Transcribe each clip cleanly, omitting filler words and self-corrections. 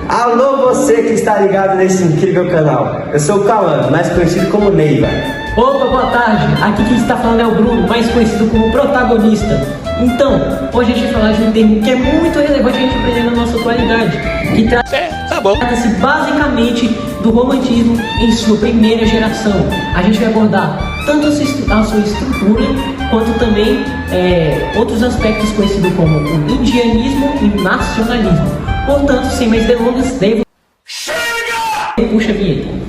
Alô, você que está ligado nesse incrível canal. Eu sou o Cauã, mais conhecido como Neiva. Opa, boa tarde. Aqui quem está falando é o Bruno, mais conhecido como protagonista. Então, hoje a gente vai falar de um termo que é muito relevante a gente aprender na nossa atualidade, que trata-se basicamente do romantismo em sua primeira geração. A gente vai abordar tanto a sua estrutura, quanto também outros aspectos conhecidos como o indianismo e nacionalismo. Portanto, sem mais delongas, puxa a vinheta.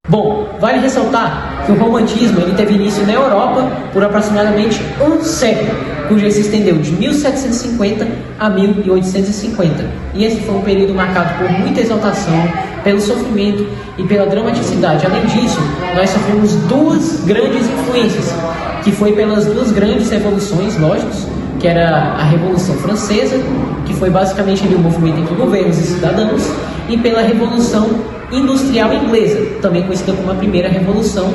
Bom, vale ressaltar que o romantismo ele teve início na Europa por aproximadamente um século, cujo se estendeu de 1750 a 1850. E esse foi um período marcado por muita exaltação, pelo sofrimento e pela dramaticidade. Além disso, nós sofremos duas grandes influências, que foi pelas duas grandes revoluções, lógicos, que era a Revolução Francesa, que foi basicamente ali, um movimento entre governos e cidadãos, e pela Revolução Industrial Inglesa, também conhecida como a primeira Revolução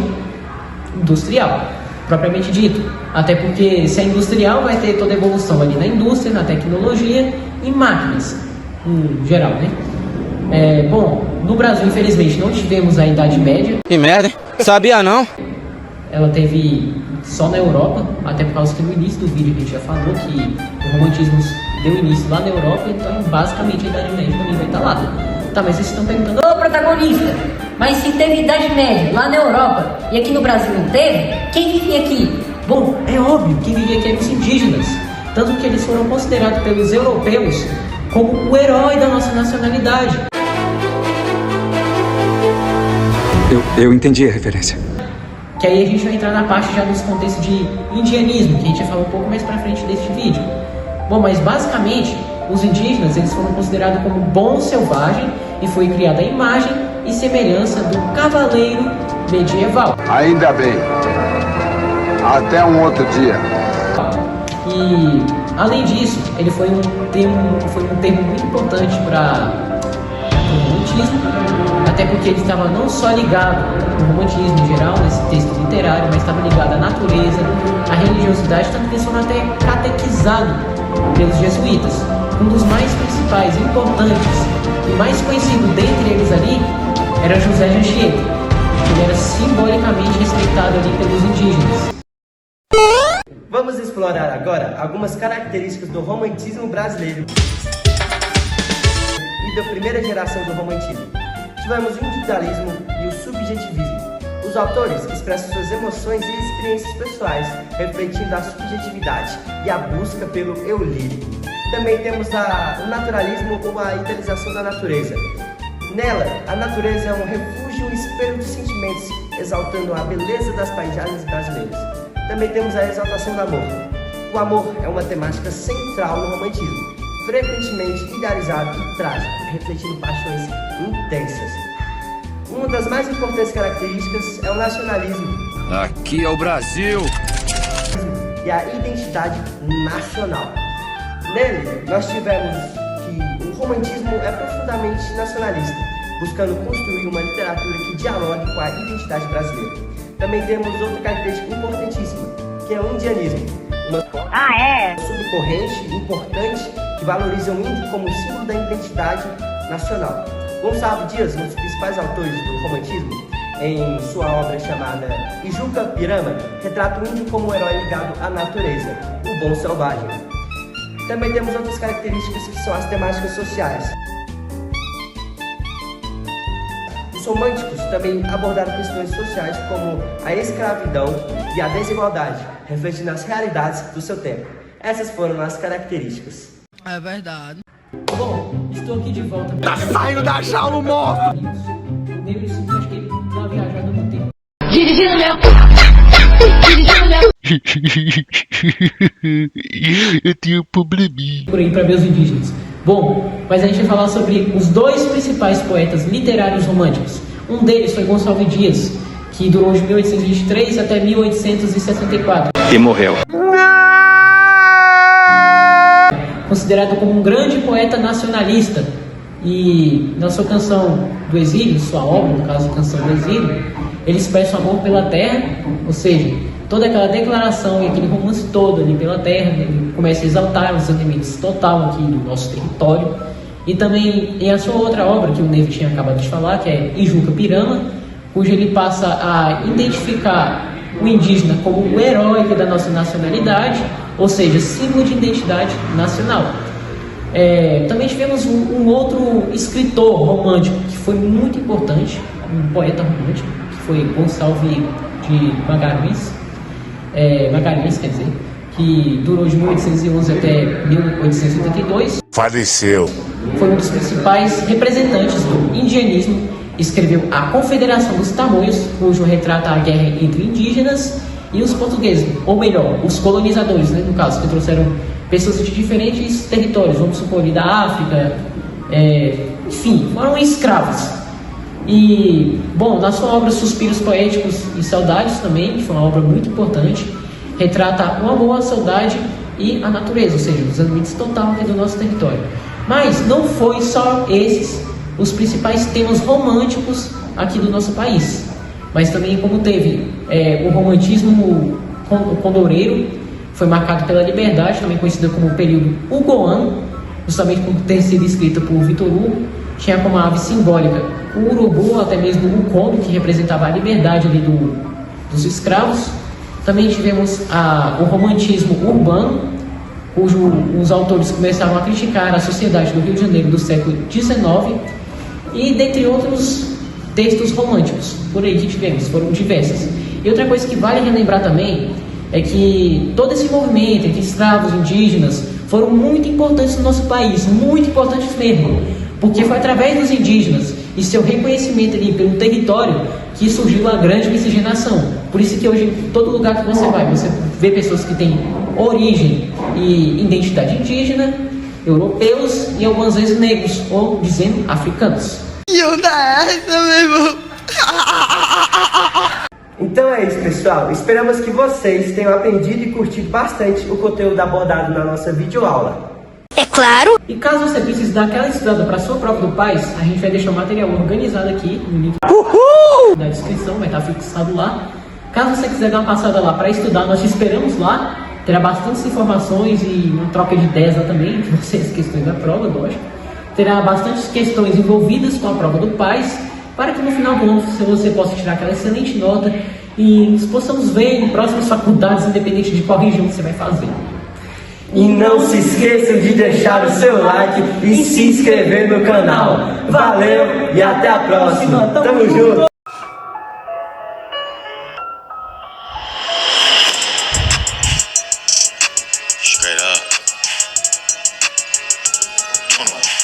Industrial, propriamente dito. Até porque se é industrial, vai ter toda a evolução ali na indústria, na tecnologia e máquinas, em geral, né? Bom, no Brasil, infelizmente, não tivemos a Idade Média. Que merda, sabia não? Ela teve só na Europa, até por causa que no início do vídeo a gente já falou que o romantismo deu início lá na Europa, então basicamente a Idade Média também vai estar lá. Tá, mas vocês estão perguntando, ô protagonista, mas se teve Idade Média lá na Europa e aqui no Brasil não teve, quem vivia aqui? Bom, é óbvio, quem vivia aqui eram os indígenas, tanto que eles foram considerados pelos europeus como o herói da nossa nacionalidade. Eu entendi a referência. Que aí a gente vai entrar na parte já dos contextos de indianismo, que a gente vai falar um pouco mais pra frente deste vídeo. Bom, mas basicamente, os indígenas eles foram considerados como bom selvagem e foi criada a imagem e semelhança do cavaleiro medieval. Ainda bem. Até um outro dia. E, além disso, ele foi um termo muito importante para o romantismo, até porque ele estava não só ligado ao romantismo em geral, nesse texto literário, mas estava ligado à natureza, à religiosidade, tanto que eles foram até catequizados pelos jesuítas. Um dos mais principais, importantes e mais conhecido dentre eles ali era José de Anchieta, que ele era simbolicamente respeitado ali pelos indígenas. Vamos explorar agora algumas características do romantismo brasileiro e da primeira geração do romantismo. Tivemos o individualismo e o subjetivismo. Os autores expressam suas emoções e experiências pessoais, refletindo a subjetividade e a busca pelo eu lírico. Também temos o naturalismo ou a idealização da natureza. Nela, a natureza é um refúgio e um espelho dos sentimentos, exaltando a beleza das paisagens brasileiras. Também temos a exaltação do amor. O amor é uma temática central no romantismo, frequentemente idealizado e trágico, refletindo paixões intensas. Uma das mais importantes características é o nacionalismo. Aqui é o Brasil! E a identidade nacional. Nele, nós tivemos que o romantismo é profundamente nacionalista, buscando construir uma literatura que dialogue com a identidade brasileira. Também temos outra característica importantíssima, que é o indianismo. Uma subcorrente importante que valoriza o índio como símbolo da identidade nacional. Gonçalves Dias, um dos principais autores do romantismo, em sua obra chamada Ijuca Pirama, retrata o índio como um herói ligado à natureza, o bom selvagem. Também temos outras características que são as temáticas sociais. Os românticos também abordaram questões sociais como a escravidão e a desigualdade, refletindo as realidades do seu tempo. Essas foram as características. É verdade. Bom, estou aqui de volta. Tá saindo da jaula, morto! O Negro Sim, acho que ele deu uma viajada no tempo. Dirigindo meu... Eu tenho um probleminha. Por aí para ver os indígenas. Bom, mas a gente vai falar sobre os dois principais poetas literários românticos. Um deles foi Gonçalves Dias, que durou de 1823 até 1864. E morreu. Considerado como um grande poeta nacionalista. E na sua canção do exílio, sua obra, no caso, Canção do Exílio, ele expressa o amor pela terra, ou seja, toda aquela declaração e aquele romance todo ali pela terra, ele começa a exaltar os sentimentos total aqui do nosso território. E também em a sua outra obra, que o Neve tinha acabado de falar, que é Ijuca Pirama, cujo ele passa a identificar o indígena como o herói da nossa nacionalidade, ou seja, símbolo de identidade nacional. Também tivemos um outro escritor romântico que foi muito importante, um poeta romântico, que foi Gonçalves de Magalhães, quer dizer, que durou de 1811 até 1882. Faleceu. Foi um dos principais representantes do indianismo, escreveu A Confederação dos Tamoios, cujo retrata a guerra entre indígenas e os portugueses, ou melhor, os colonizadores, né, no caso, que trouxeram pessoas de diferentes territórios, vamos supor, ali da África, enfim, foram escravos. E, bom, na sua obra Suspiros Poéticos e Saudades também, que foi uma obra muito importante, retrata o amor, a saudade e a natureza, ou seja, os limites total aqui do nosso território. Mas não foi só esses os principais temas românticos aqui do nosso país, mas também como teve o romantismo condoreiro, foi marcado pela liberdade, também conhecido como o período hugoano, justamente por ter sido escrita por Victor Hugo, tinha como ave simbólica o urubu, até mesmo o conde, que representava a liberdade ali dos escravos. Também tivemos o romantismo urbano, cujo os autores começaram a criticar a sociedade do Rio de Janeiro do século XIX, e dentre outros textos românticos, por aí que tivemos, foram diversos. E outra coisa que vale relembrar também é que todo esse movimento entre escravos indígenas foram muito importantes no nosso país, muito importantes mesmo, porque foi através dos indígenas e seu reconhecimento ali pelo território que surgiu a grande miscigenação. Por isso que hoje, em todo lugar que você vai, você vê pessoas que têm origem e identidade indígena, europeus e algumas vezes negros, ou dizendo africanos. Então é isso, pessoal. Esperamos que vocês tenham aprendido e curtido bastante o conteúdo abordado na nossa videoaula. É claro! E caso você precise dar aquela estudada para sua prova do PAS, a gente vai deixar o material organizado aqui no link da descrição, vai estar fixado lá. Caso você quiser dar uma passada lá para estudar, nós te esperamos lá. Terá bastantes informações e uma troca de ideias lá também, de vocês, questões da prova, lógico. Terá bastantes questões envolvidas com a prova do PAS, para que no final do ano você possa tirar aquela excelente nota e nos possamos ver em próximas faculdades, independente de qual região você vai fazer. E não se esqueçam de deixar o seu like e se inscrever no canal. Valeu e até a próxima. Tamo junto. Straight up. 21.